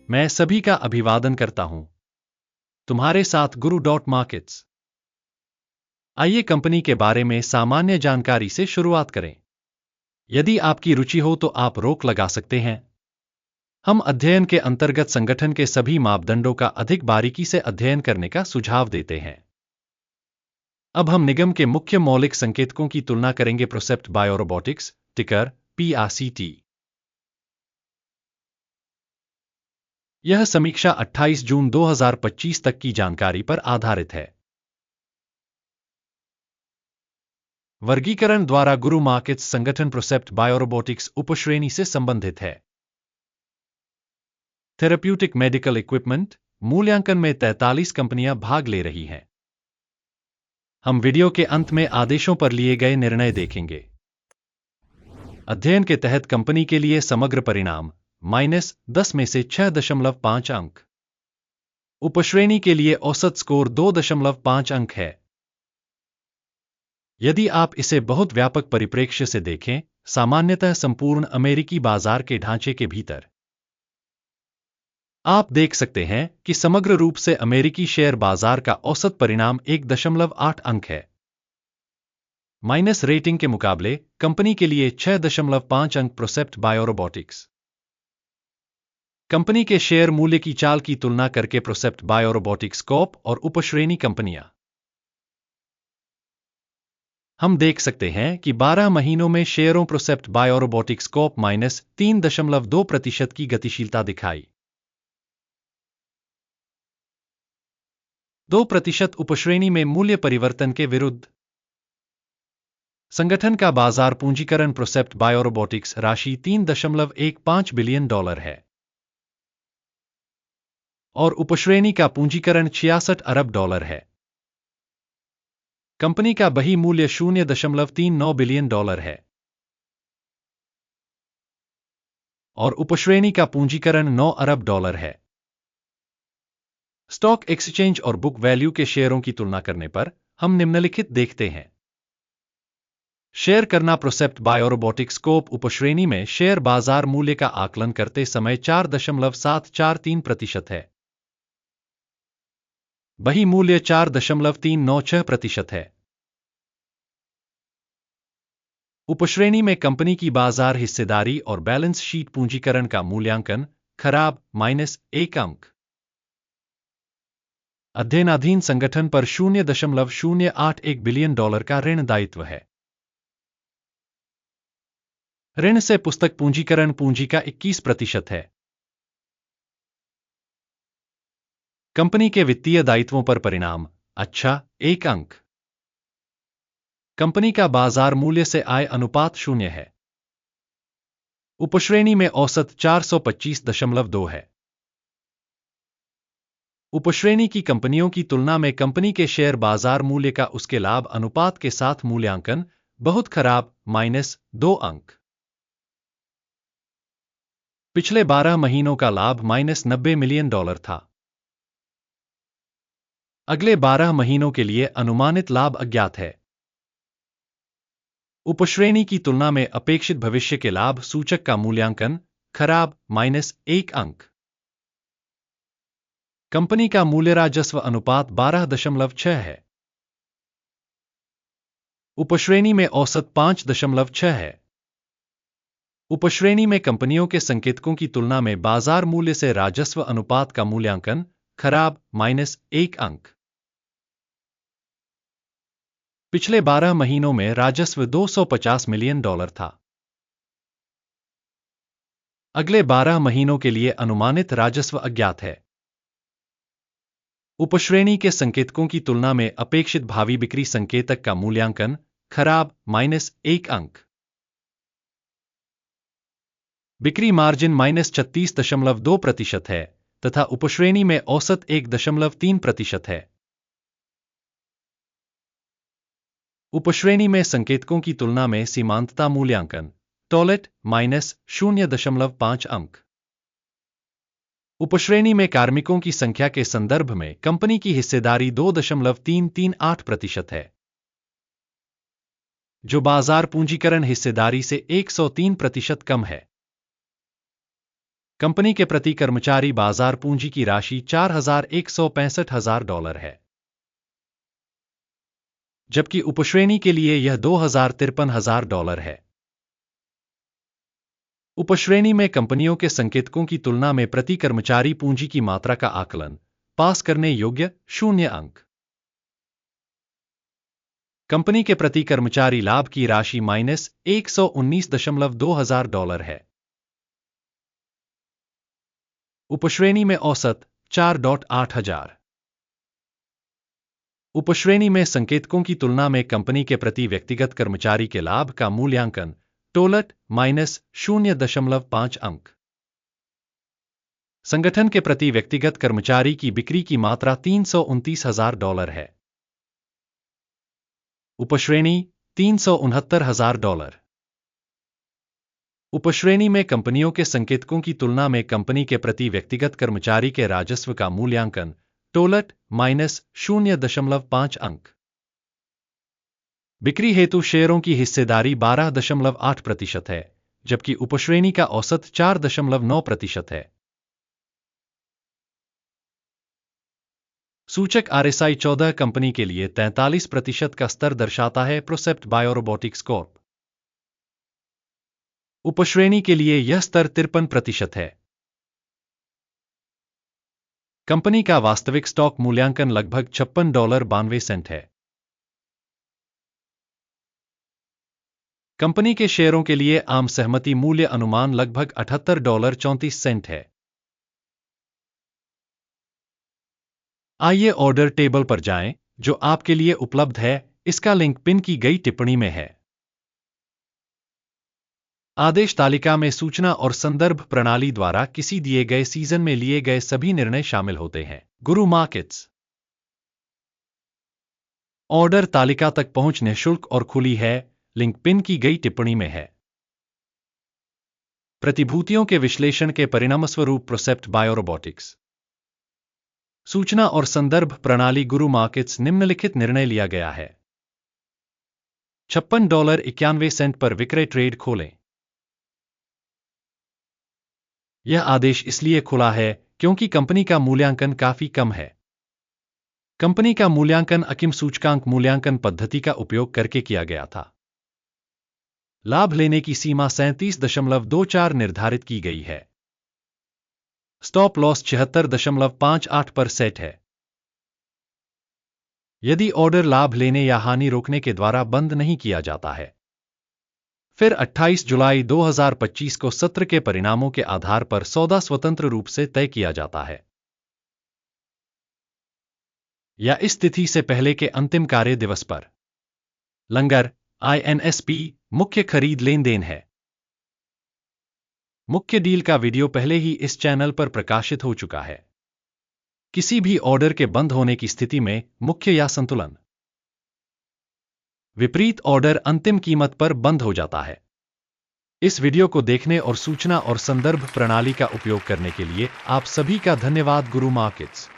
मैं सभी का अभिवादन करता हूं। तुम्हारे साथ गुरु डॉट मार्केट्स। आइए कंपनी के बारे में सामान्य जानकारी से शुरुआत करें। यदि आपकी रुचि हो तो आप रोक लगा सकते हैं। हम अध्ययन के अंतर्गत संगठन के सभी मापदंडों का अधिक बारीकी से अध्ययन करने का सुझाव देते हैं। अब हम निगम के मुख्य मौलिक संकेतकों की तुलना करेंगे। प्रोसेप्ट बायोरोबोटिक्स, टिकर PRCT। यह समीक्षा 28 जून 2025 तक की जानकारी पर आधारित है। वर्गीकरण द्वारा गुरु मार्केट्स संगठन प्रोसेप्ट बायोरोबोटिक्स उपश्रेणी से संबंधित है। थेरेप्यूटिक मेडिकल इक्विपमेंट मूल्यांकन में 43 कंपनियां भाग ले रही हैं। हम वीडियो के अंत में आदेशों पर लिए गए निर्णय देखेंगे। अध्ययन के तहत कंपनी के लिए समग्र परिणाम -10 में से 6.5 अंक। उपश्रेणी के लिए औसत स्कोर 2.5 अंक है। यदि आप इसे बहुत व्यापक परिप्रेक्ष्य से देखें, सामान्यतः संपूर्ण अमेरिकी बाजार के ढांचे के भीतर, आप देख सकते हैं कि समग्र रूप से अमेरिकी शेयर बाजार का औसत परिणाम 1.8 अंक है। माइनस रेटिंग के मुकाबले कंपनी के लिए 6.5 अंक। प्रोसेप्ट बायोरोबोटिक्स कंपनी के शेयर मूल्य की चाल की तुलना करके। प्रोसेप्ट बायोरोबोटिक्स कॉर्प और उपश्रेणी कंपनियां। हम देख सकते हैं कि 12 महीनों में शेयरों प्रोसेप्ट बायोरोबोटिक्स कॉर्प -3.2% की गतिशीलता दिखाई। 2% उपश्रेणी में मूल्य परिवर्तन के विरुद्ध। संगठन का बाजार पूंजीकरण प्रोसेप्ट बायोरोबोटिक्स राशि $3.15 बिलियन है और उपश्रेणी का पूंजीकरण $66 अरब है। कंपनी का बही मूल्य $0.39 बिलियन है और उपश्रेणी का पूंजीकरण $9 अरब है। स्टॉक एक्सचेंज और बुक वैल्यू के शेयरों की तुलना करने पर हम निम्नलिखित देखते हैं। शेयर करना प्रोसेप्ट बायोरोबोटिक्स कॉर्प उपश्रेणी में शेयर बाजार मूल्य का आकलन करते समय 4.743% है। बही मूल्य 4.396% है। उपश्रेणी में कंपनी की बाजार हिस्सेदारी और बैलेंस शीट पूंजीकरण का मूल्यांकन खराब -1 अंक। अध्ययनाधीन संगठन पर $0.081 बिलियन का ऋण दायित्व है। ऋण से पुस्तक पूंजीकरण पूंजी का 21% है। कंपनी के वित्तीय दायित्वों पर परिणाम अच्छा 1 अंक। कंपनी का बाजार मूल्य से आय अनुपात 0 है। उपश्रेणी में औसत 425.2 है। उपश्रेणी की कंपनियों की तुलना में कंपनी के शेयर बाजार मूल्य का उसके लाभ अनुपात के साथ मूल्यांकन बहुत खराब -2 अंक। पिछले 12 महीनों का लाभ -$90 मिलियन था। अगले 12 महीनों के लिए अनुमानित लाभ अज्ञात है। उपश्रेणी की तुलना में अपेक्षित भविष्य के लाभ सूचक का मूल्यांकन खराब -1 अंक। कंपनी का मूल्य राजस्व अनुपात 12.6 है। उपश्रेणी में औसत 5.6 है। उपश्रेणी में कंपनियों के संकेतकों की तुलना में बाजार मूल्य से राजस्व अनुपात का मूल्यांकन खराब -1 अंक। पिछले 12 महीनों में राजस्व $250 मिलियन था। अगले 12 महीनों के लिए अनुमानित राजस्व अज्ञात है। उपश्रेणी के संकेतकों की तुलना में अपेक्षित भावी बिक्री संकेतक का मूल्यांकन खराब -1 अंक। बिक्री मार्जिन -36.2% है तथा उपश्रेणी में औसत 1.3% है। उपश्रेणी में संकेतकों की तुलना में सीमांतता मूल्यांकन टॉलेट -0.5 अंक। उपश्रेणी में कार्मिकों की संख्या के संदर्भ में कंपनी की हिस्सेदारी 2.338% है, जो बाजार पूंजीकरण हिस्सेदारी से 103% कम है। कंपनी के प्रति कर्मचारी बाजार पूंजी की राशि $4,165,000 है, जबकि उपश्रेणी के लिए यह $2,53,000 है। उपश्रेणी में कंपनियों के संकेतकों की तुलना में प्रति कर्मचारी पूंजी की मात्रा का आकलन पास करने योग्य 0 अंक। कंपनी के प्रति कर्मचारी लाभ की राशि $119,200 है। उपश्रेणी में औसत 4,800। उपश्रेणी में संकेतकों की तुलना में कंपनी के प्रति व्यक्तिगत कर्मचारी के लाभ का मूल्यांकन टोलट -0.5 अंक। संगठन के प्रति व्यक्तिगत कर्मचारी की बिक्री की मात्रा $329,000 है। उपश्रेणी $369,000। उपश्रेणी में कंपनियों के संकेतकों की तुलना में कंपनी के प्रति व्यक्तिगत कर्मचारी के राजस्व का मूल्यांकन टोलट -0.5 अंक। बिक्री हेतु शेयरों की हिस्सेदारी 12.8% है, जबकि उपश्रेणी का औसत 4.9% है। सूचक RSI 14 कंपनी के लिए 43% का स्तर दर्शाता है। प्रोसेप्ट बायोरोबोटिक्स कॉर्प। उपश्रेणी के लिए यह स्तर 53% है। कंपनी का वास्तविक स्टॉक मूल्यांकन लगभग $56.92 है। कंपनी के शेयरों के लिए आम सहमति मूल्य अनुमान लगभग $78.34 है। आइए ऑर्डर टेबल पर जाएं, जो आपके लिए उपलब्ध है। इसका लिंक पिन की गई टिप्पणी में है। आदेश तालिका में सूचना और संदर्भ प्रणाली द्वारा किसी दिए गए सीजन में लिए गए सभी निर्णय शामिल होते हैं। गुरु मार्केट्स। ऑर्डर तालिका तक पहुंच निःशुल्क और खुली है। लिंक पिन की गई टिप्पणी में है। प्रतिभूतियों के विश्लेषण के परिणामस्वरूप प्रोसेप्ट बायोरोबोटिक्स सूचना और संदर्भ प्रणाली गुरु मार्केट्स निम्नलिखित निर्णय लिया गया है। $56.91 पर विक्रय ट्रेड खोलें। यह आदेश इसलिए खुला है क्योंकि कंपनी का मूल्यांकन काफी कम है। कंपनी का मूल्यांकन अकिम सूचकांक मूल्यांकन पद्धति का उपयोग करके किया गया था। लाभ लेने की सीमा 37.24 निर्धारित की गई है। स्टॉप लॉस 76.58 पर सेट है। यदि ऑर्डर लाभ लेने या हानि रोकने के द्वारा बंद नहीं किया जाता है, फिर 28 जुलाई 2025 को सत्र के परिणामों के आधार पर सौदा स्वतंत्र रूप से तय किया जाता है, या इस तिथि से पहले के अंतिम कार्य दिवस पर। लंगर INSP मुख्य खरीद लेन देन है। मुख्य डील का वीडियो पहले ही इस चैनल पर प्रकाशित हो चुका है। किसी भी ऑर्डर के बंद होने की स्थिति में मुख्य या संतुलन विपरीत ऑर्डर अंतिम कीमत पर बंद हो जाता है। इस वीडियो को देखने और सूचना और संदर्भ प्रणाली का उपयोग करने के लिए आप सभी का धन्यवाद। गुरु मार्केट्स।